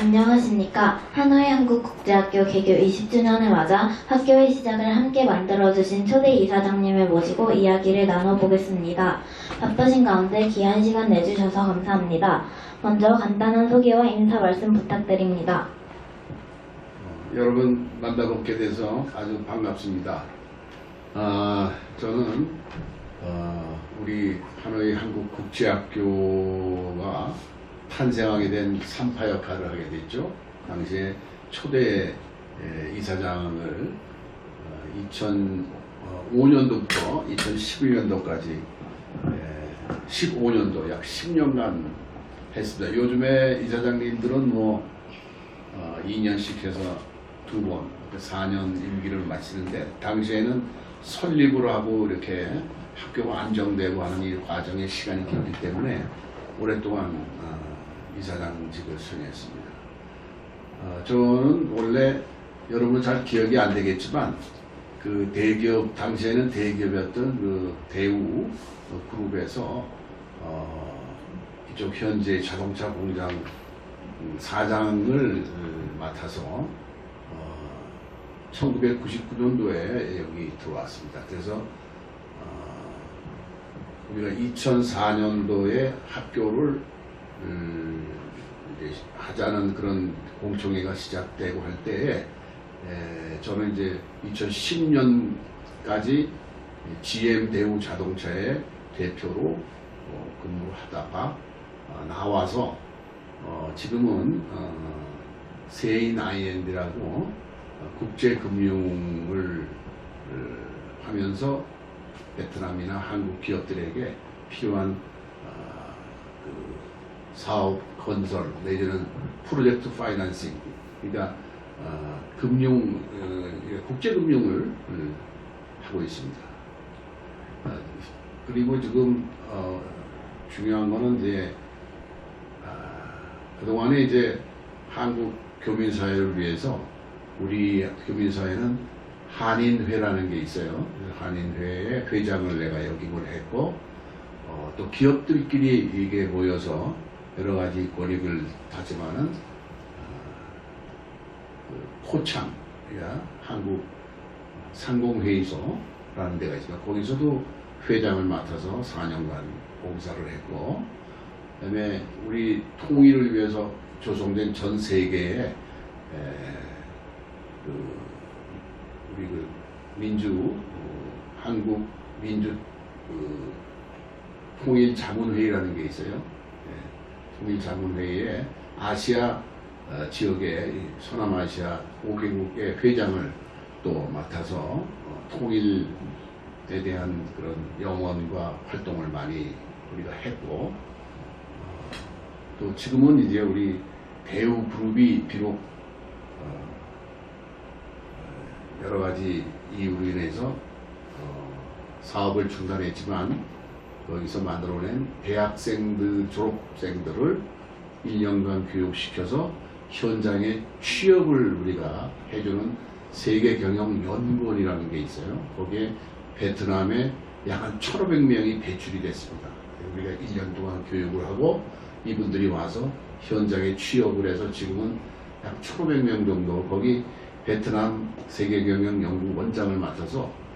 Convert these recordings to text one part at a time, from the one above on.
안녕하십니까. 하노이 한국국제학교 개교 20주년을 맞아 학교의 시작을 함께 만들어주신 초대 이사장님을 모시고 이야기를 나눠보겠습니다. 바쁘신 가운데 귀한 시간 내주셔서 감사합니다. 먼저 간단한 소개와 인사 말씀 부탁드립니다. 여러분 만나뵙게 돼서 아주 반갑습니다. 저는 우리 하노이 한국국제학교가 탄생하게 된 산파 역할을 하게 됐죠. 당시에 초대 이사장을 2005년도부터 2011년도까지 15년도 약 10년간 했습니다. 요즘에 이사장님들은 2년씩 해서 2번, 4년 임기를 마치는데 당시에는 설립을 하고 이렇게 학교가 안정되고 하는 이 과정에 시간이 길기 때문에 오랫동안 이사장직을 수행했습니다. 저는 원래 여러분 잘 기억이 안 되겠지만 그 대기업, 당시에는 대기업이었던 그 대우 그룹에서 이쪽 현재 자동차 공장 사장을 맡아서 1999년도에 여기 들어왔습니다. 그래서 우리가 2004년도에 학교를 이제 하자는 그런 공청회가 시작되고 할 때에 저는 이제 2010년까지 GM 대우 자동차의 대표로 근무를 하다가 나와서 지금은 세인 IND라고 국제금융을 하면서 베트남이나 한국 기업들에게 필요한 그 사업 건설 내지는 프로젝트 파이낸싱, 그러니까 금융, 국제금융을 하고 있습니다. 그리고 지금 중요한 거는 이제 그동안에 이제 한국 교민사회를 위해서 우리 교민사회는 한인회라는 게 있어요. 한인회의 회장을 내가 역임을 했고 또 기업들끼리 이게 모여서 여러 가지 권익을 다지만은 포창, 그러니까 한국 상공회의소라는 데가 있습니다. 거기서도 회장을 맡아서 4년간 봉사를 했고, 그다음에 우리 통일을 위해서 조성된 전 세계의 우리 한국 민주 통일자문회의라는 게 있어요. 통일자문회의에 아시아 지역의 서남아시아 5개국의 회장을 또 맡아서 통일에 대한 그런 영원과 활동을 많이 우리가 했고, 또 지금은 이제 우리 대우 그룹이 비록 여러 가지 이유로 인해서 사업을 중단했지만 거기서 만들어낸 대학생들, 졸업생들을 1년간 교육시켜서 현장에 취업을 우리가 해주는 세계경영연구원이라는 게 있어요. 거기에 베트남에 약 한 1,500명이 배출이 됐습니다. 우리가 1년 동안 교육을 하고 이분들이 와서 현장에 취업을 해서 지금은 약 1,500명 정도 거기 베트남 세계경영연구원장을 맡아서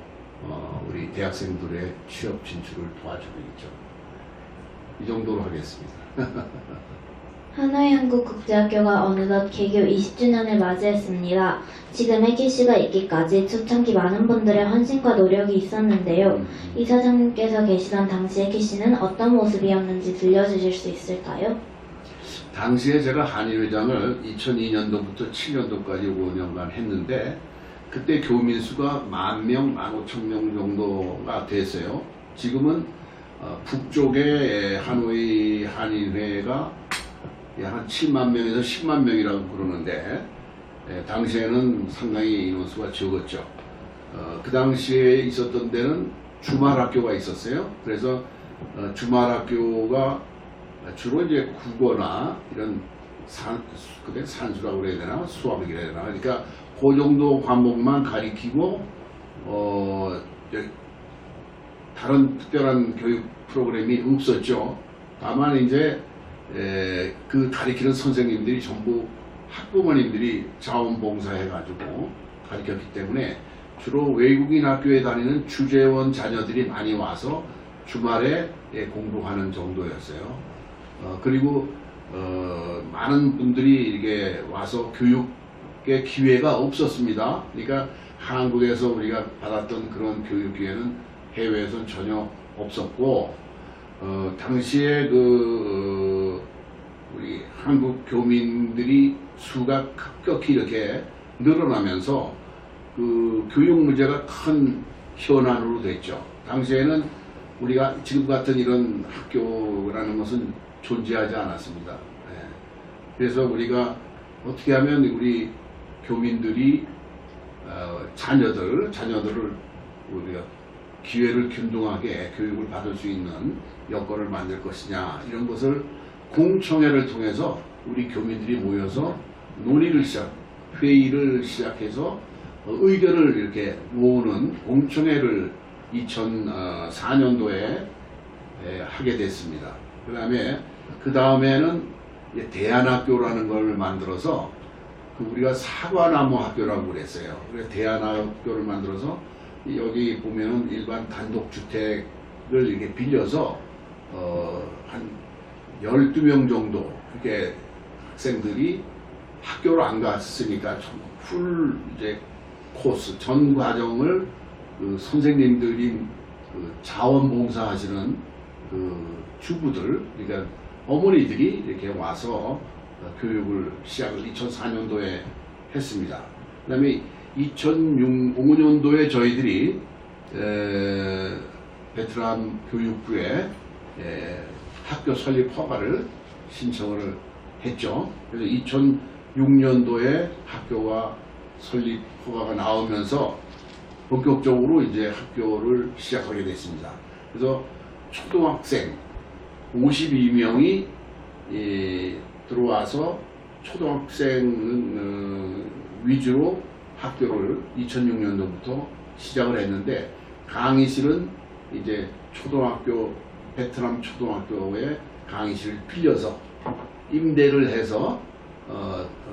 우리 대학생들의 취업 진출을 도와주고 있죠. 이 정도로 하겠습니다. 하노이 한국국제학교가 어느덧 개교 20주년을 맞이했습니다. 지금의 키씨가 있기까지 초창기 많은 분들의 헌신과 노력이 있었는데요. 이사장님께서 계시던 당시의 키씨는 어떤 모습이었는지 들려주실 수 있을까요? 당시에 제가 한인회장을 2002년도부터 7년도까지 5년간 했는데 그때 교민 수가 10,000명, 15,000명 정도가 됐어요. 지금은 북쪽의 하노이 한인회가 한 7만 명에서 10만 명이라고 그러는데 당시에는 상당히 인원수가 적었죠. 그 당시에 있었던 데는 주말 학교가 있었어요. 그래서 주말 학교가 주로 이제 국어나 이런 산수라고 그래야 되나 수학이라 해야 되나, 그러니까 그 정도 과목만 가리키고 다른 특별한 교육 프로그램이 없었죠. 다만 이제 그 가리키는 선생님들이 전부 학부모님들이 자원봉사해가지고 가르쳤기 때문에 주로 외국인 학교에 다니는 주재원 자녀들이 많이 와서 주말에 공부하는 정도였어요. 그리고 많은 분들이 이렇게 와서 교육의 기회가 없었습니다. 그러니까 한국에서 우리가 받았던 그런 교육 기회는 해외에서는 전혀 없었고, 당시에 우리 한국 교민들이 수가 급격히 이렇게 늘어나면서 그 교육 문제가 큰 현안으로 됐죠. 당시에는 우리가 지금 같은 이런 학교라는 것은 존재하지 않았습니다. 그래서 우리가 어떻게 하면 우리 교민들이 자녀들을 우리가 기회를 균등하게 교육을 받을 수 있는 여건을 만들 것이냐, 이런 것을 공청회를 통해서 우리 교민들이 모여서 회의를 시작해서 의견을 이렇게 모으는 공청회를 2004년도에 하게 됐습니다. 그 다음에는 대안학교라는 걸 만들어서 우리가 사과나무 학교라고 그랬어요. 그래서 대안학교를 만들어서 여기 보면은 일반 단독주택을 이렇게 빌려서 한 12명 정도 이렇게 학생들이 학교를 안 갔으니까 풀 이제 코스 전 과정을 그 선생님들이 그 자원봉사하시는 그 주부들, 그러니까 어머니들이 이렇게 와서 교육을 시작을 2004년도에 했습니다. 그 다음에 2005년도에 저희들이 베트남 교육부에 학교 설립 허가를 신청을 했죠. 그래서 2006년도에 학교가 설립 허가가 나오면서 본격적으로 이제 학교를 시작하게 됐습니다. 그래서 초등학생 52명이 들어와서 초등학생 위주로 학교를 2006년도부터 시작을 했는데, 강의실은 이제 베트남 초등학교에 강의실을 빌려서 임대를 해서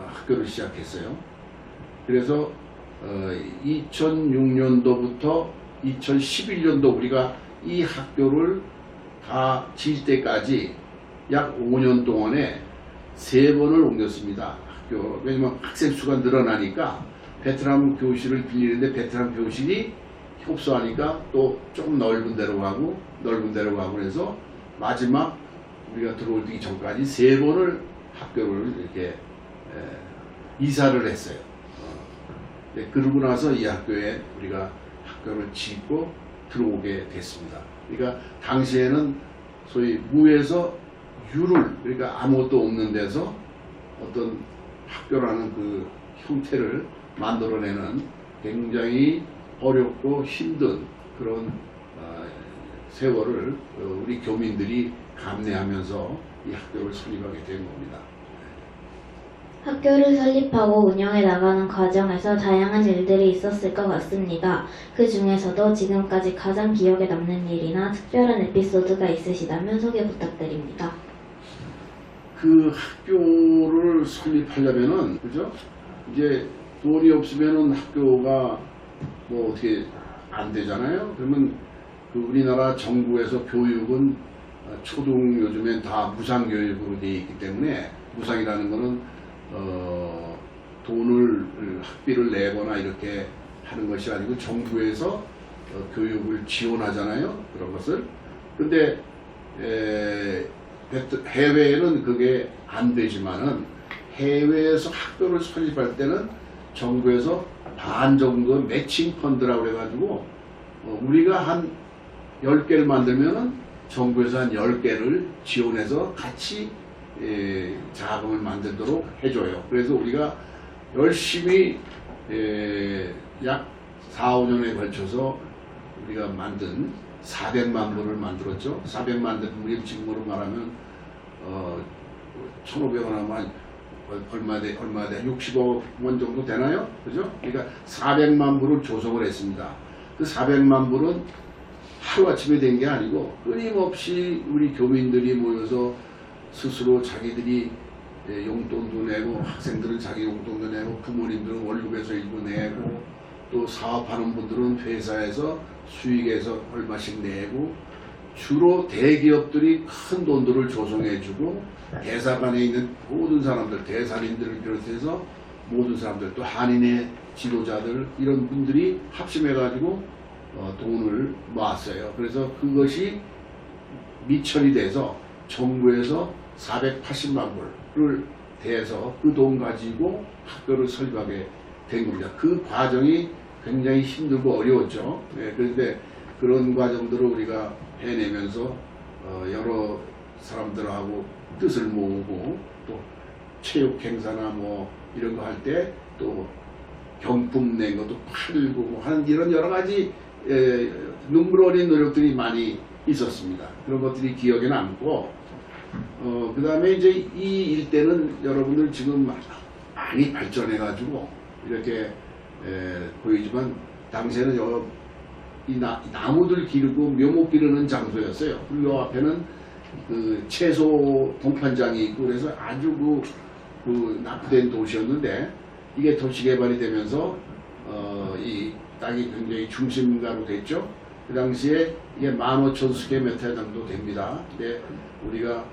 학교를 시작했어요. 그래서 2006년도부터 2011년도 우리가 이 학교를 다 질 때까지 약 5년 동안에 3번을 옮겼습니다. 왜냐면 학생 수가 늘어나니까 베트남 교실을 빌리는데 베트남 교실이 협소하니까 또 조금 넓은 데로 가고 그래서 마지막 우리가 들어오기 전까지 3번을 학교를 이렇게 이사를 했어요. 그러고 나서 이 학교에 우리가 학교를 짓고 들어오게 됐습니다. 그러니까 당시에는 소위 무에서 유를, 그러니까 아무것도 없는 데서 어떤 학교라는 그 형태를 만들어내는 굉장히 어렵고 힘든 그런 세월을 우리 교민들이 감내하면서 이 학교를 설립하게 된 겁니다. 학교를 설립하고 운영해 나가는 과정에서 다양한 일들이 있었을 것 같습니다. 그 중에서도 지금까지 가장 기억에 남는 일이나 특별한 에피소드가 있으시다면 소개 부탁드립니다. 그 학교를 설립하려면은, 그죠? 이제 돈이 없으면은 학교가 뭐 어떻게 안 되잖아요? 그러면 그 우리나라 정부에서 교육은 초등 요즘엔 다 무상교육으로 되어 있기 때문에, 무상이라는 거는 돈을 학비를 내거나 이렇게 하는 것이 아니고 정부에서 교육을 지원하잖아요. 그런 것을. 근데 해외에는 그게 안 되지만은 해외에서 학교를 설립할 때는 정부에서 반 정도 매칭 펀드라고 그래가지고 우리가 한 10개를 만들면은 정부에서 한 10개를 지원해서 같이 자금을 만들도록 해줘요. 그래서 우리가 열심히 약 4, 5년에 걸쳐서 우리가 만든 400만 부를 만들었죠. 400만 부, 우리 지금으로 말하면 1,500원 하면 얼마 돼? 60억 원 정도 되나요? 그죠? 그러니까 400만 부를 조성을 했습니다. 그 400만 부는 하루아침에 된 게 아니고 끊임없이 우리 교민들이 모여서 스스로 자기들이 용돈도 내고, 학생들은 자기 용돈도 내고, 부모님들은 월급에서 일부 내고, 또 사업하는 분들은 회사에서 수익에서 얼마씩 내고, 주로 대기업들이 큰 돈들을 조성해주고, 대사관에 있는 모든 사람들, 대사님들을 비롯해서 모든 사람들, 또 한인의 지도자들, 이런 분들이 합심해가지고 돈을 모았어요. 그래서 그것이 미천이 돼서 정부에서 480만 불을 대서 그 돈 가지고 학교를 설립하게 된 겁니다. 그 과정이 굉장히 힘들고 어려웠죠. 그런데 그런 과정들을 우리가 해내면서 여러 사람들하고 뜻을 모으고, 또 체육 행사나 뭐 이런 거 할 때 또 경품 낸 것도 팔고 하는 이런 여러 가지 눈물 어린 노력들이 많이 있었습니다. 그런 것들이 기억에 남고, 그 다음에 이제 이 일대는 여러분들 지금 많이 발전해가지고 이렇게 보이지만, 당시에는 이 나무들 기르고 묘목 기르는 장소였어요. 그리고 요 앞에는 그 채소 동판장이 있고, 그래서 아주 그 낙후된 도시였는데, 이게 도시 개발이 되면서 이 땅이 굉장히 중심가로 됐죠. 그 당시에 이게 15,000스퀘어미터 정도 됩니다. 근데 우리가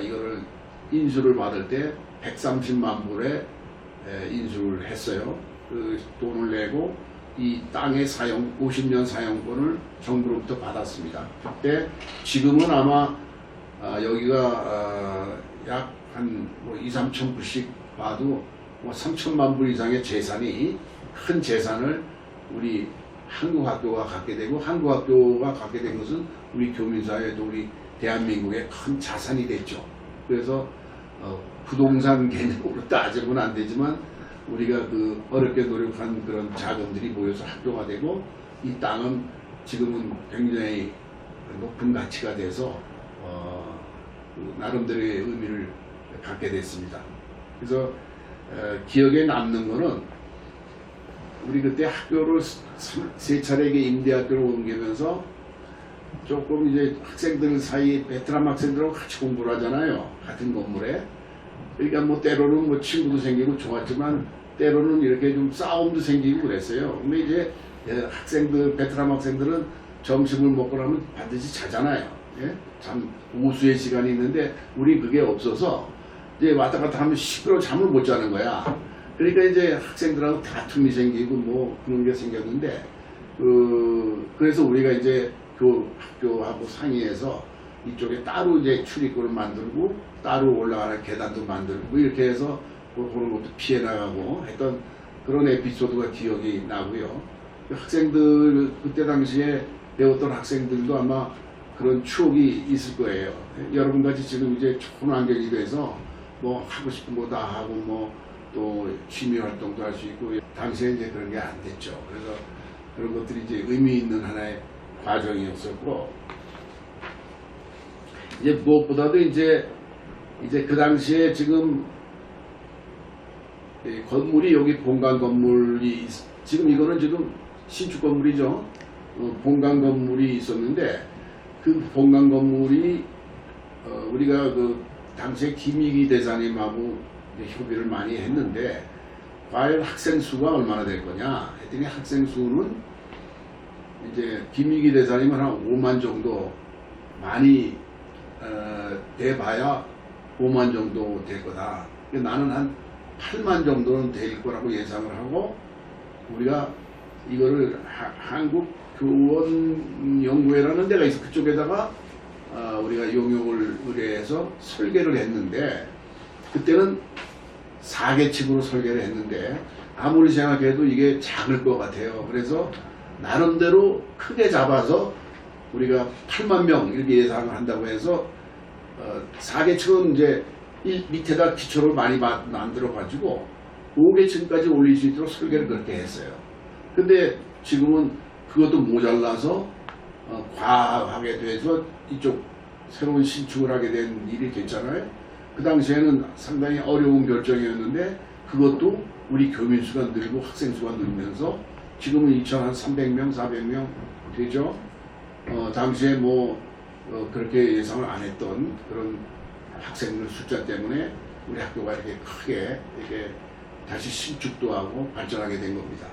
이거를 인수를 받을 때 130만 불에 인수를 했어요. 그 돈을 내고 이 땅의 50년 사용권을 정부로부터 받았습니다. 그때 지금은 아마 여기가 약 한 2~3천 불씩 봐도 3천만 불 이상의 재산이, 큰 재산을 우리 한국학교가 갖게 되고, 한국학교가 갖게 된 것은 우리 교민사회도 우리 대한민국의 큰 자산이 됐죠. 그래서 부동산 개념으로 따지면 안 되지만, 우리가 그 어렵게 노력한 그런 자금들이 모여서 학교가 되고, 이 땅은 지금은 굉장히 높은 가치가 돼서 나름대로의 의미를 갖게 됐습니다. 그래서 기억에 남는 거는, 우리 그때 학교를 세 차례게 임대학교로 옮기면서 조금 이제 학생들 사이, 베트남 학생들하고 같이 공부를 하잖아요. 같은 건물에. 그러니까 뭐 때로는 뭐 친구도 생기고 좋았지만, 때로는 이렇게 좀 싸움도 생기고 그랬어요. 근데 이제 학생들, 베트남 학생들은 점심을 먹고 나면 반드시 자잖아요. 예? 참 우수의 시간이 있는데, 우리 그게 없어서 이제 왔다 갔다 하면 시끄러워 잠을 못 자는 거야. 그러니까 이제 학생들하고 다툼이 생기고 뭐 그런 게 생겼는데, 그래서 우리가 이제 학교하고 상의해서 이쪽에 따로 이제 출입구를 만들고, 따로 올라가는 계단도 만들고, 이렇게 해서 그런 것도 피해 나가고 했던 그런 에피소드가 기억이 나고요. 학생들, 그때 당시에 배웠던 학생들도 아마 그런 추억이 있을 거예요. 여러분같이 지금 이제 좋은 환경이 돼서 뭐 하고 싶은 거 다 하고, 뭐 또 취미 활동도 할 수 있고, 당시에 이제 그런 게 안 됐죠. 그래서 그런 것들이 이제 의미 있는 하나의 과정이었었고, 이제 무엇보다도 이제 그 당시에 지금 건물이, 여기 본관 건물이, 지금 이거는 지금 신축 건물이죠. 본관 건물이 있었는데, 그 본관 건물이 우리가 그 당시에 김익희 대사님하고 협의를 많이 했는데, 과연 학생 수가 얼마나 될 거냐 했더니, 학생 수는 이제 김익희 대사님은 한 5만 정도, 많이 돼봐야 5만 정도 될 거다. 나는 한 8만 정도는 될 거라고 예상을 하고, 우리가 이거를 한국교원연구회라는 데가 있어. 그쪽에다가 우리가 용역을 의뢰해서 설계를 했는데, 그때는 4계층으로 설계를 했는데, 아무리 생각해도 이게 작을 것 같아요. 그래서 나름대로 크게 잡아서 우리가 8만 명 이렇게 예상을 한다고 해서 4계층은 이제 밑에다 기초를 많이 만들어 가지고 5계층까지 올릴 수 있도록 설계를 그렇게 했어요. 근데 지금은 그것도 모자라서 과하게 돼서 이쪽 새로운 신축을 하게 된 일이 됐잖아요. 그 당시에는 상당히 어려운 결정이었는데, 그것도 우리 교민 수가 늘고 학생 수가 늘면서 지금은 2,300명, 400명 되죠. 당시에 뭐 그렇게 예상을 안 했던 그런 학생들 숫자 때문에 우리 학교가 이렇게 크게 이렇게 다시 신축도 하고 발전하게 된 겁니다.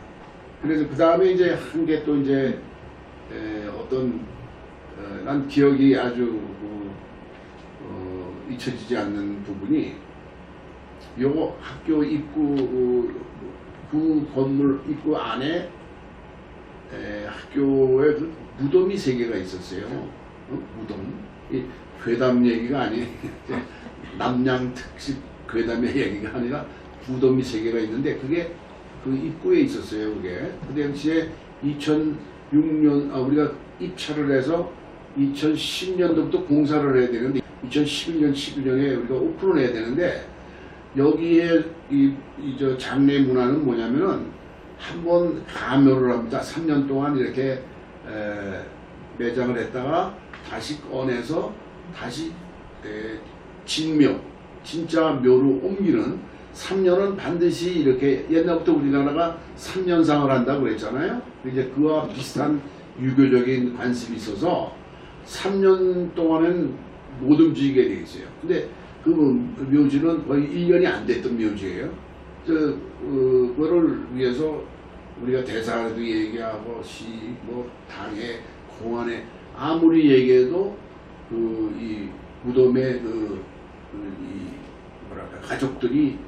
그래서 그 다음에 이제 한 게 또 이제 난 기억이 아주 잊혀지지 않는 부분이 요 학교 입구 그 건물 입구 안에 학교에 그 무덤이 3개가 있었어요. 무덤. 이 괴담 얘기가 아니에요. 남양 특집 괴담의 얘기가 아니라 무덤이 3개가 있는데 그게 그 입구에 있었어요. 그게 그 당시에 2006년 우리가 입찰을 해서 2010년도부터 공사를 해야 되는데 2011년 11년에 우리가 오픈을 해야 되는데 여기에 저 장례 문화는 뭐냐면은 한번 감묘를 합니다. 3년 동안 이렇게 매장을 했다가 다시 꺼내서 다시 진묘, 진짜 묘로 옮기는 3년은 반드시 이렇게 옛날부터 우리나라가 3년상을 한다고 그랬잖아요. 이제 그와 비슷한 유교적인 관습이 있어서 3년 동안은 못 움직이게 돼 있어요. 근데 그 묘지는 거의 1년이 안 됐던 묘지예요. 그거를 위해서 우리가 대사에도 얘기하고 뭐 당에 공안에 아무리 얘기해도 이 무덤의 뭐랄까 가족들이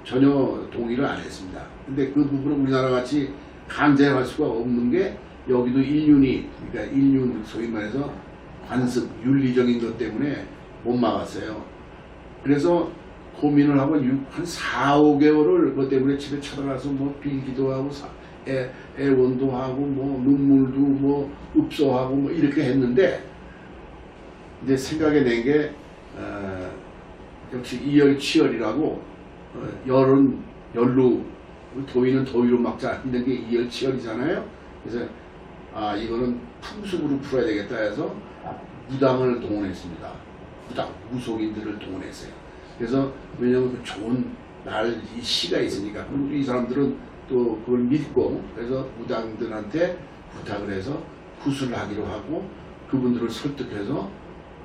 전혀 동의를 안 했습니다. 근데 그 부분은 우리나라 같이 강제할 수가 없는 게 여기도 인륜이 그러니까 인륜 소위 말해서 관습 윤리적인 것 때문에 못 막았어요. 그래서 고민을 하고 한 4, 5개월을 그것 때문에 집에 찾아가서 뭐 빌기도 하고 애원도 하고 뭐 눈물도 뭐 읍소하고 뭐 이렇게 했는데 이제 생각해 낸 게 역시 이열치열이라고 열은 열로 더위는 더위로 막자 이런 게 이열치열이잖아요. 그래서 이거는 풍습으로 풀어야 되겠다 해서 무당을 동원했습니다. 무당, 무속인들을 동원했어요. 그래서 왜냐하면 그 좋은 날 이 시가 있으니까 그리고 이 사람들은 또 그걸 믿고 그래서 무당들한테 부탁을 해서 구술을 하기로 하고 그분들을 설득해서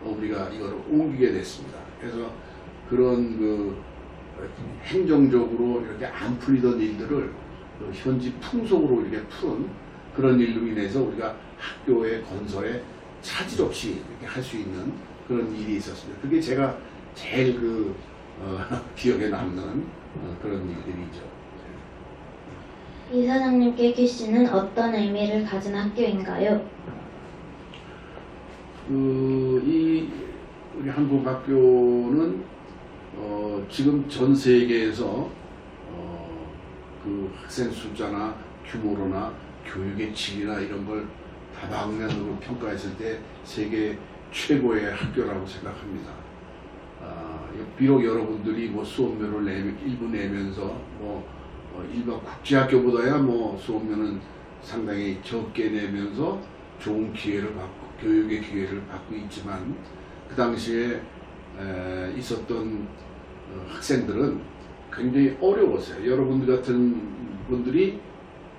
우리가 이걸 옮기게 됐습니다. 그래서 그런 행정적으로 이렇게 안 풀리던 일들을 현지 풍속으로 이렇게 푸는 그런 일로 인해서 우리가 학교의 건설에 차질 없이 이렇게 할 수 있는 그런 일이 있었습니다. 그게 제가 제일 기억에 남는 그런 일들이죠. 이사장님께 귀씨는 어떤 의미를 가진 학교인가요? 우리 한국 학교는 지금 전 세계에서 그 학생 숫자나 규모로나 교육의 질이나 이런 걸 다방면으로 평가했을 때 세계 최고의 학교라고 생각합니다. 비록 여러분들이 뭐 수업료를 일부 내면서 일반 국제학교보다야 수업료는 상당히 적게 내면서 좋은 기회를 받고 교육의 기회를 받고 있지만 그 당시에 있었던 학생들은 굉장히 어려웠어요. 여러분들 같은 분들이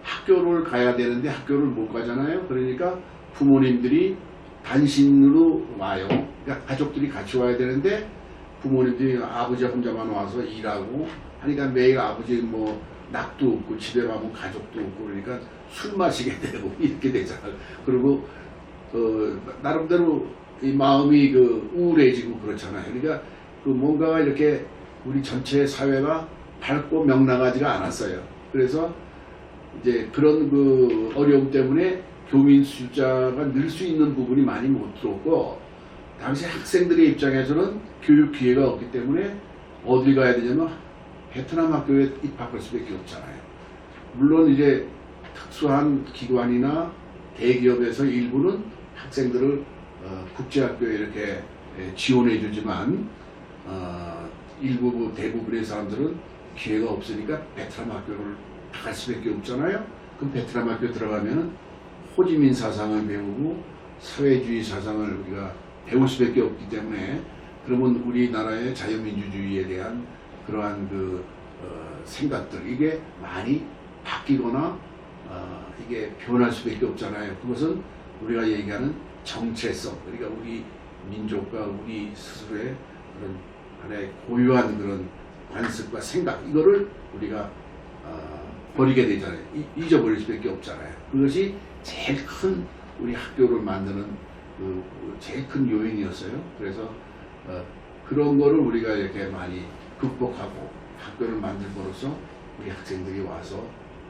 학교를 가야 되는데 학교를 못 가잖아요. 그러니까 부모님들이 단신으로 와요. 그러니까 가족들이 같이 와야 되는데 부모님들이 아버지 혼자만 와서 일하고 하니까 매일 아버지 낙도 없고 집에 가면 가족도 없고 그러니까 술 마시게 되고 이렇게 되잖아요. 그리고 나름대로 이 마음이 우울해지고 그렇잖아요. 그러니까 뭔가가 이렇게 우리 전체 사회가 밝고 명랑하지가 않았어요. 그래서 이제 그런 어려움 때문에 교민 숫자가 늘 수 있는 부분이 많이 못 들었고 당시 학생들의 입장에서는 교육 기회가 없기 때문에 어디 가야 되냐면 베트남 학교에 입학할 수밖에 없잖아요. 물론 이제 특수한 기관이나 대기업에서 일부는 학생들을 국제학교에 이렇게 지원해 주지만 일부 대부분의 사람들은 기회가 없으니까 베트남 학교를 갈 수밖에 없잖아요. 그럼 베트남 학교 들어가면 호지민 사상을 배우고 사회주의 사상을 우리가 배울 수밖에 없기 때문에 그러면 우리나라의 자유민주주의에 대한 그러한 생각들 이게 많이 바뀌거나 이게 변할 수밖에 없잖아요. 그것은 우리가 얘기하는 정체성, 그러니까 우리 민족과 우리 스스로의 그런 하나의 고유한 그런 관습과 생각 이거를 우리가 버리게 되잖아요. 잊어버릴 수밖에 없잖아요. 그것이 제일 큰 우리 학교를 만드는 제일 큰 요인이었어요. 그래서 그런 거를 우리가 이렇게 많이 극복하고 학교를 만들므로써 우리 학생들이 와서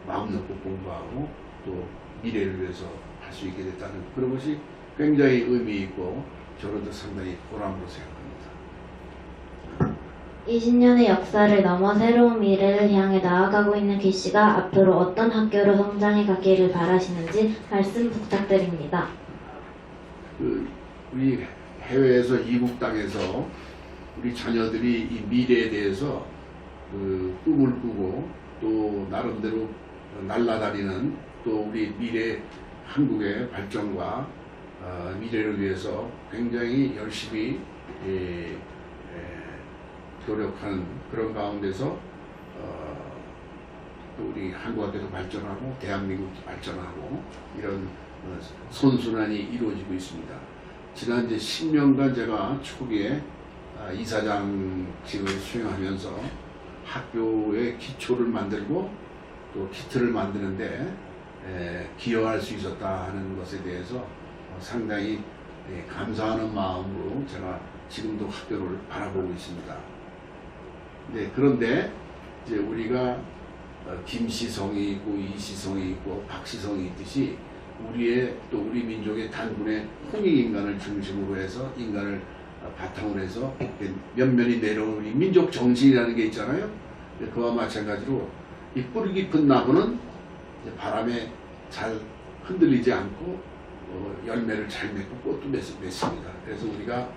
마음 놓고 공부하고 또 미래를 위해서 할 수 있게 됐다는 그런 것이 굉장히 의미 있고 저로도 상당히 보람으로 생각합니다. 20년의 역사를 넘어 새로운 미래를 향해 나아가고 있는 기씨가 앞으로 어떤 학교로 성장해 가기를 바라시는지 말씀 부탁드립니다. 우리 해외에서 이국 땅에서 우리 자녀들이 이 미래에 대해서 꿈을 꾸고 또 나름대로 날아다니는 또 우리 미래 한국의 발전과 미래를 위해서 굉장히 열심히 노력하는 그런 가운데서 또 우리 한국학교도 발전하고 대한민국도 발전하고 이런 선순환이 이루어지고 있습니다. 지난 이제 10년간 제가 초기에 이사장직을 수행하면서 학교의 기초를 만들고 또 키트를 만드는데 기여할 수 있었다 하는 것에 대해서 상당히 감사하는 마음으로 제가 지금도 학교를 바라보고 있습니다. 네, 그런데 이제 우리가 김시성이 있고 이시성이 있고 박시성이 있듯이 우리 민족의 단군의 홍익인간을 중심으로 해서 인간을 바탕으로 해서 면면이 내려오는 우리 민족 정신이라는 게 있잖아요. 그와 마찬가지로 이 뿌리 깊은 나무는 바람에 잘 흔들리지 않고 열매를 잘 맺고 꽃도 맺습니다. 그래서 우리가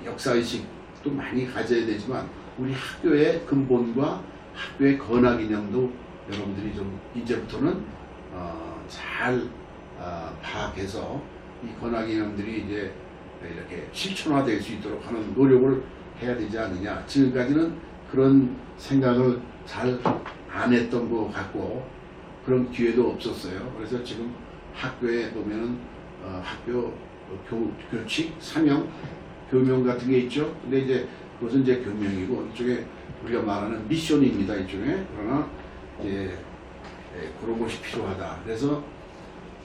역사의식도 많이 가져야 되지만 우리 학교의 근본과 학교의 건화기념도 여러분들이 좀 이제부터는 잘 파악해서 이 건화기념들이 이제 이렇게 실천화될 수 있도록 하는 노력을 해야 되지 않느냐. 지금까지는 그런 생각을 잘 안 했던 것 같고 그런 기회도 없었어요. 그래서 지금 학교에 보면은 학교 교칙, 사명, 교명 같은 게 있죠. 근데 이제 그것은 이제 교명이고 이쪽에 우리가 말하는 미션입니다. 이쪽에. 그러나 이제 그런 것이 필요하다. 그래서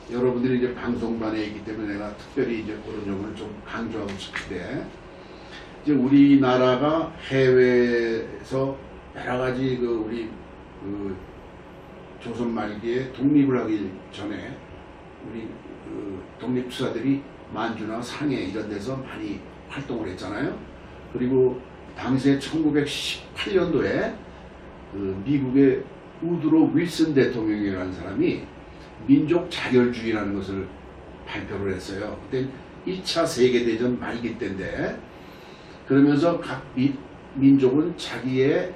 여러분들이 이제 방송반에 있기 때문에 내가 특별히 이제 그런 점을 좀 강조하고 싶은데 이제 우리나라가 해외에서 여러 가지 우리 조선 말기에 독립을 하기 전에 우리 독립투사들이 만주나 상해 이런 데서 많이 활동을 했잖아요. 그리고 당시에 1918년도에 미국의 우드로 윌슨 대통령이라는 사람이 민족 자결주의라는 것을 발표를 했어요. 그때 1차 세계대전 말기 때인데 그러면서 각 민족은 자기의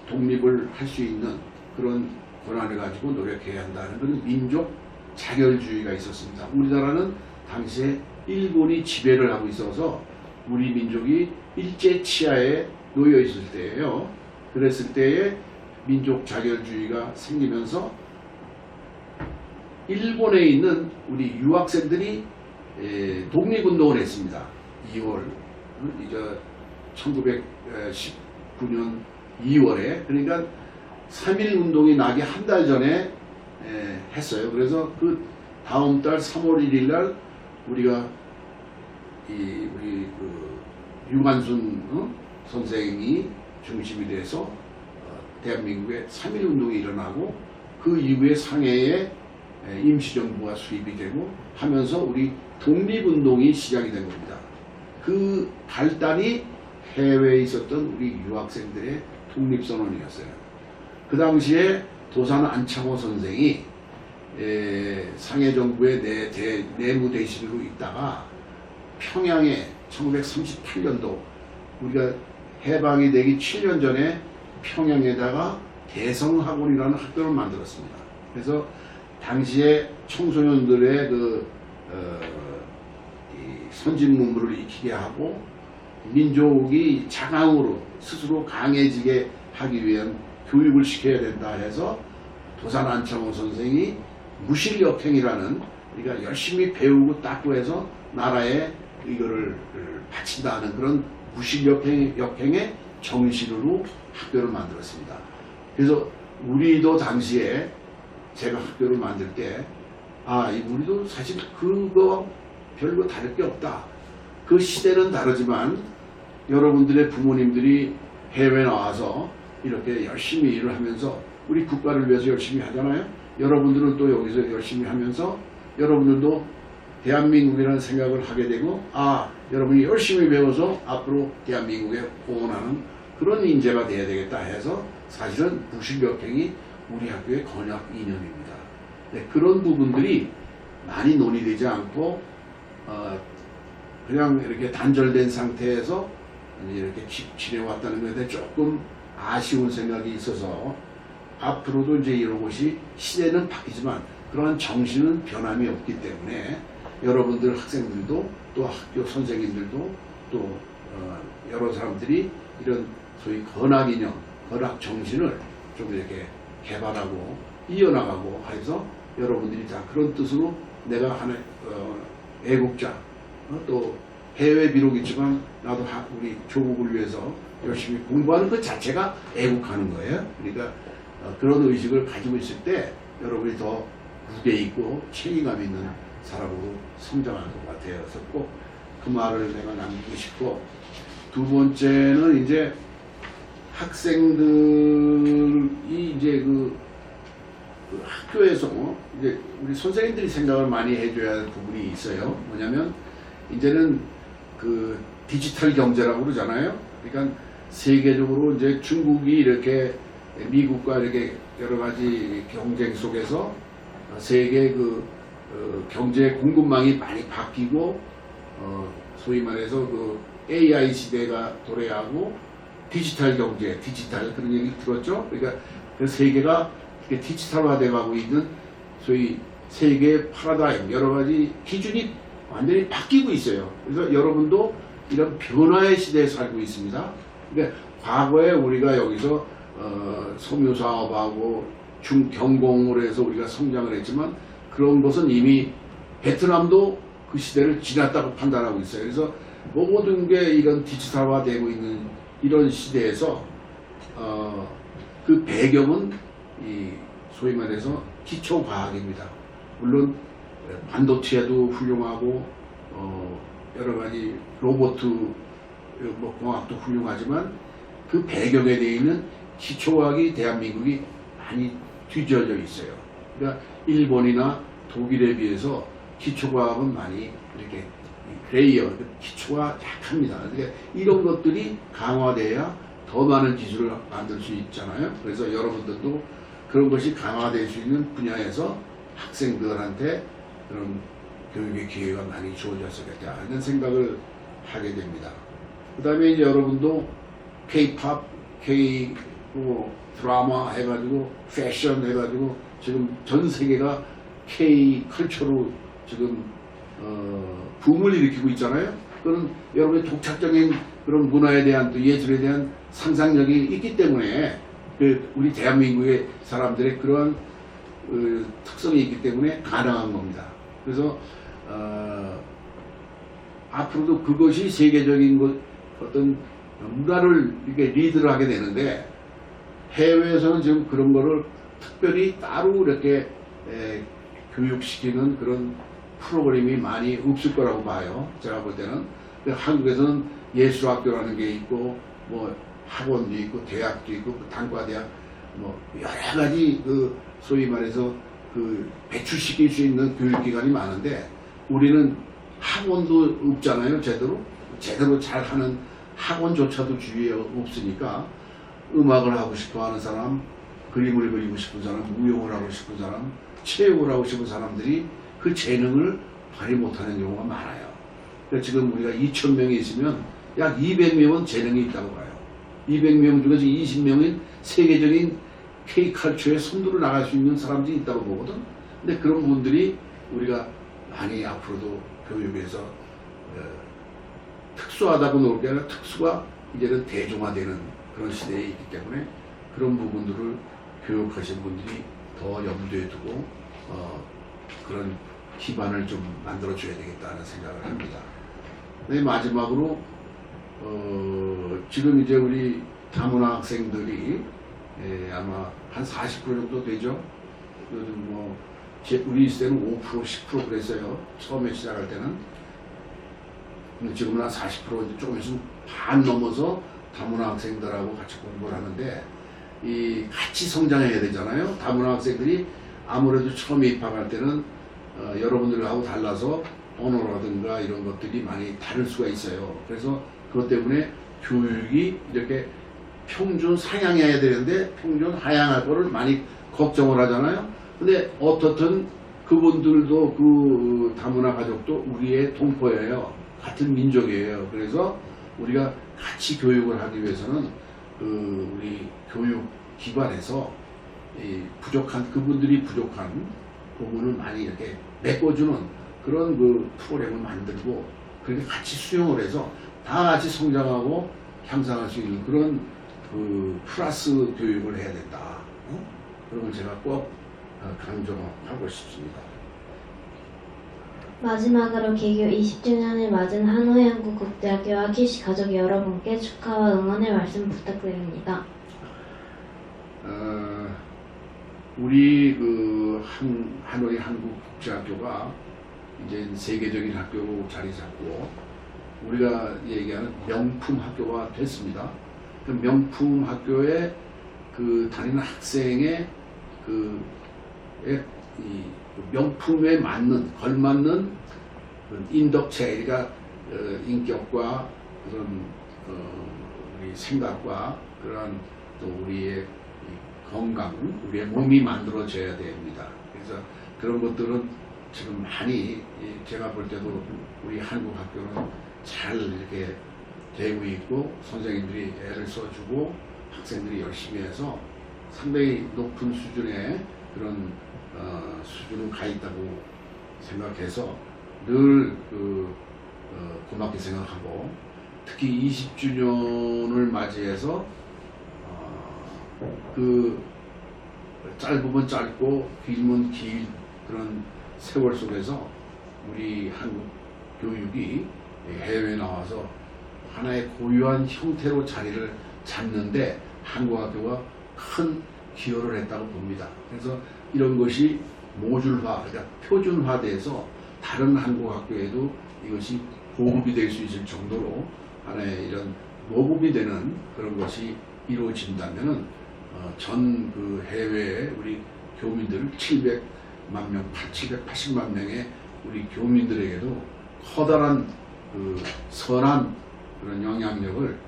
독립을 할 수 있는 그런 권한을 가지고 노력해야 한다는 그런 민족 자결주의가 있었습니다. 우리나라는 당시에 일본이 지배를 하고 있어서 우리 민족이 일제 치하에 놓여 있을 때예요. 그랬을 때에 민족 자결주의가 생기면서 일본에 있는 우리 유학생들이 독립운동을 했습니다. 2월 이제 1919년 2월에 그러니까 3.1 운동이 나기 한 달 전에 했어요. 그래서 그 다음 달 3월 1일 날 우리가 우리 유관순 선생이 중심이 돼서 대한민국에 3.1 운동이 일어나고 그 이후에 상해에 임시정부가 수립이 되고 하면서 우리 독립운동이 시작이 된 겁니다. 그 발단이 해외에 있었던 우리 유학생들의 독립선언이었어요. 그 당시에 도산 안창호 선생이 상해 정부의 내무대신으로 있다가 평양에 1938년도 우리가 해방이 되기 7년 전에 평양에다가 대성학원이라는 학교를 만들었습니다. 그래서 당시에 청소년들의 선진 문물을 익히게 하고 민족이 자강으로 스스로 강해지게 하기 위한 교육을 시켜야 된다 해서 도산 안창호 선생이 무실역행이라는 우리가 열심히 배우고 닦고 해서 나라에 이거를 바친다는 그런 부실역행의 정신으로 학교를 만들었습니다. 그래서 우리도 당시에 제가 학교를 만들 때 우리도 사실 그거 별로 다를 게 없다. 그 시대는 다르지만 여러분들의 부모님들이 해외 나와서 이렇게 열심히 일을 하면서 우리 국가를 위해서 열심히 하잖아요. 여러분들은 또 여기서 열심히 하면서 여러분들도 대한민국이라는 생각을 하게 되고 여러분이 열심히 배워서 앞으로 대한민국에 공헌하는 그런 인재가 돼야 되겠다 해서 사실은 부실역행이 우리 학교의 건약 이념입니다. 네, 그런 부분들이 많이 논의되지 않고 그냥 이렇게 단절된 상태에서 이렇게 지내왔다는 것에 대해 조금 아쉬운 생각이 있어서 앞으로도 이제 이런 것이 시대는 바뀌지만 그러한 정신은 변함이 없기 때문에 여러분들 학생들도 또 학교 선생님들도 또 여러 사람들이 이런 소위 건학이념, 건학 정신을 좀 이렇게 개발하고 이어나가고 해서 여러분들이 다 그런 뜻으로 내가 하나의 애국자 또 해외 비록 있지만 나도 우리 조국을 위해서 열심히 공부하는 것 자체가 애국하는 거예요. 그러니까 그런 의식을 가지고 있을 때 여러분이 더 무게 있고 책임감 있는 사람으로 성장할 것 같아요. 그래서 꼭 그 말을 내가 남기고 싶고, 두 번째는 이제 학생들이 이제 그 학교에서 이제 우리 선생님들이 생각을 많이 해줘야 할 부분이 있어요. 뭐냐면 이제는 그 디지털 경제라고 그러잖아요. 그러니까 세계적으로 이제 중국이 이렇게 미국과 이렇게 여러 가지 경쟁 속에서 세계 경제 공급망이 많이 바뀌고 소위 말해서 그 AI 시대가 도래하고 디지털 경제, 디지털 그런 얘기 들었죠? 그러니까 그 세계가 이렇게 디지털화되어 가고 있는 소위 세계의 파라다임, 여러 가지 기준이 완전히 바뀌고 있어요. 그래서 여러분도 이런 변화의 시대에 살고 있습니다. 그러니까 과거에 우리가 여기서 섬유사업하고 중경공을 해서 우리가 성장을 했지만 그런 것은 이미 베트남도 그 시대를 지났다고 판단하고 있어요. 그래서 모든 게 이런 디지털화되고 있는 이런 시대에서 그 배경은 이 소위 말해서 기초과학입니다. 물론 반도체도 훌륭하고 여러 가지 로봇 공학도 훌륭하지만 그 배경에 되어 있는 기초과학이 대한민국이 많이 뒤져져 있어요. 그러니까 일본이나 독일에 비해서 기초과학은 많이 이렇게 레이어, 기초가 약합니다. 그러니까 이런 것들이 강화돼야 더 많은 기술을 만들 수 있잖아요. 그래서 여러분들도 그런 것이 강화될 수 있는 분야에서 학생들한테 그런 교육의 기회가 많이 주어졌겠다 하는 생각을 하게 됩니다. 그 다음에 이제 여러분도 K-팝, 드라마 해가지고 패션 해가지고 지금 전 세계가 K-컬처로 지금 붐을 일으키고 있잖아요. 그런 여러분의 독창적인 그런 문화에 대한 또 예술에 대한 상상력이 있기 때문에 우리 대한민국의 사람들의 그런 특성이 있기 때문에 가능한 겁니다. 그래서 앞으로도 그것이 세계적인 어떤 문화를 이렇게 리드를 하게 되는데 해외에서는 지금 그런 거를 특별히 따로 이렇게 교육시키는 그런 프로그램이 많이 없을 거라고 봐요. 제가 볼 때는. 한국에서는 예술학교라는 게 있고 뭐 학원도 있고 대학도 있고 단과대학 뭐 여러 가지 소위 말해서 배출시킬 수 있는 교육기관이 많은데 우리는 학원도 없잖아요. 제대로 잘하는 학원조차도 주위에 없으니까 음악을 하고 싶어 하는 사람, 그림을 그리고 싶은 사람, 무용을 하고 싶은 사람, 체육을 하고 싶은 사람들이 그 재능을 발휘 못하는 경우가 많아요. 그러니까 지금 우리가 2,000명이 있으면 약 200명은 재능이 있다고 봐요. 200명 중에서 20명은 세계적인 K-컬처에 선두로 나갈 수 있는 사람들이 있다고 보거든. 근데 그런 분들이 우리가 많이 앞으로도 교육에서 특수하다고 놓을 게 아니라 특수가 이제는 대중화되는 그런 시대에 있기 때문에 그런 부분들을 교육하신 분들이 더 염두에 두고 그런 기반을 좀 만들어줘야 되겠다는 생각을 합니다. 네, 마지막으로 지금 이제 우리 다문화 학생들이 아마 한 40% 정도 되죠. 요즘 뭐 우리 있을 때는 5%, 10% 그랬어요. 처음에 시작할 때는. 근데 지금은 한 40% 이제 조금 있으면 반 넘어서 다문화 학생들하고 같이 공부를 하는데 이 같이 성장해야 되잖아요. 다문화 학생들이 아무래도 처음에 입학할 때는 여러분들하고 달라서 언어라든가 이런 것들이 많이 다를 수가 있어요. 그래서 그것 때문에 교육이 이렇게 평준 상향해야 되는데 평준 하향할 거를 많이 걱정을 하잖아요. 근데 어떻든 그분들도 그 다문화 가족도 우리의 동포예요. 같은 민족이에요. 그래서 우리가 같이 교육을 하기 위해서는 우리 교육 기관에서 이 부족한 그분들이 부족한 부분을 많이 이렇게 메꿔주는 그런 그 프로그램을 만들고 그렇게 같이 수용을 해서 다 같이 성장하고 향상할 수 있는 그런 그 플러스 교육을 해야 된다. 그런 걸 제가 꼭 강조하고 싶습니다. 마지막으로 개교 20주년을 맞은 하노이 한국국제학교와 키시 가족 여러분께 축하와 응원의 말씀 부탁드립니다. 우리 그 하노이 한국국제학교가 이제 세계적인 학교로 자리 잡고 우리가 얘기하는 명품 학교가 됐습니다. 그 명품 학교에 그 다니는 학생의 이 명품에 맞는 걸맞는 인덕체, 그러니까 인격과 그런 우리 생각과 그런 또 우리의 건강, 우리의 몸이 만들어져야 됩니다. 그래서 그런 것들은 지금 많이 제가 볼 때도 우리 한국 학교는 잘 이렇게 되고 있고 선생님들이 애를 써주고 학생들이 열심히 해서 상당히 높은 수준의 그런 수준을 가 있다고 생각해서 늘 고맙게 생각하고 특히 20주년을 맞이해서 그 짧으면 짧고 길면 길 그런 세월 속에서 우리 한국 교육이 해외에 나와서 하나의 고유한 형태로 자리를 잡는데 한국 학교가 큰 기여를 했다고 봅니다. 그래서 이런 것이 모듈화, 그러니까 표준화돼서 다른 한국 학교에도 이것이 보급이 될 수 있을 정도로 하나의 이런 모범이 되는 그런 것이 이루어진다면은 전 그 해외에 우리 교민들을 700만 명, 780만 명의 우리 교민들에게도 커다란 그 선한 그런 영향력을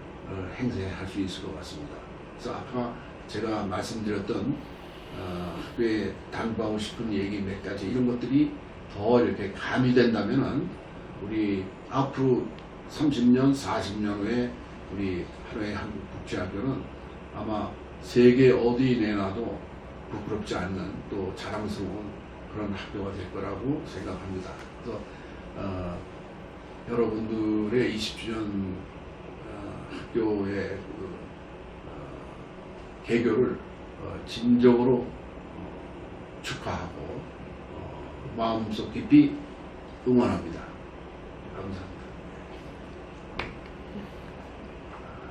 행사할 수 있을 것 같습니다. 그래서 아까 제가 말씀드렸던 학교에 당부하고 싶은 얘기 몇 가지 이런 것들이 더 이렇게 가미된다면은 우리 앞으로 30년, 40년 후에 우리 하노이 한국국제학교는 아마 세계 어디 내놔도 부끄럽지 않는 또 자랑스러운 그런 학교가 될 거라고 생각합니다. 그래서 여러분들의 20주년 학교의 개교를 진정으로 축하하고 마음속 깊이 응원합니다. 감사합니다.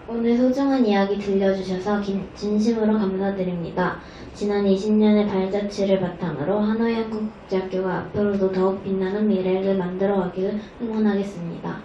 오늘 소중한 이야기 들려주셔서 진심으로 감사드립니다. 지난 20년의 발자취를 바탕으로 하노이 한국국제학교가 앞으로도 더욱 빛나는 미래를 만들어가기를 응원하겠습니다.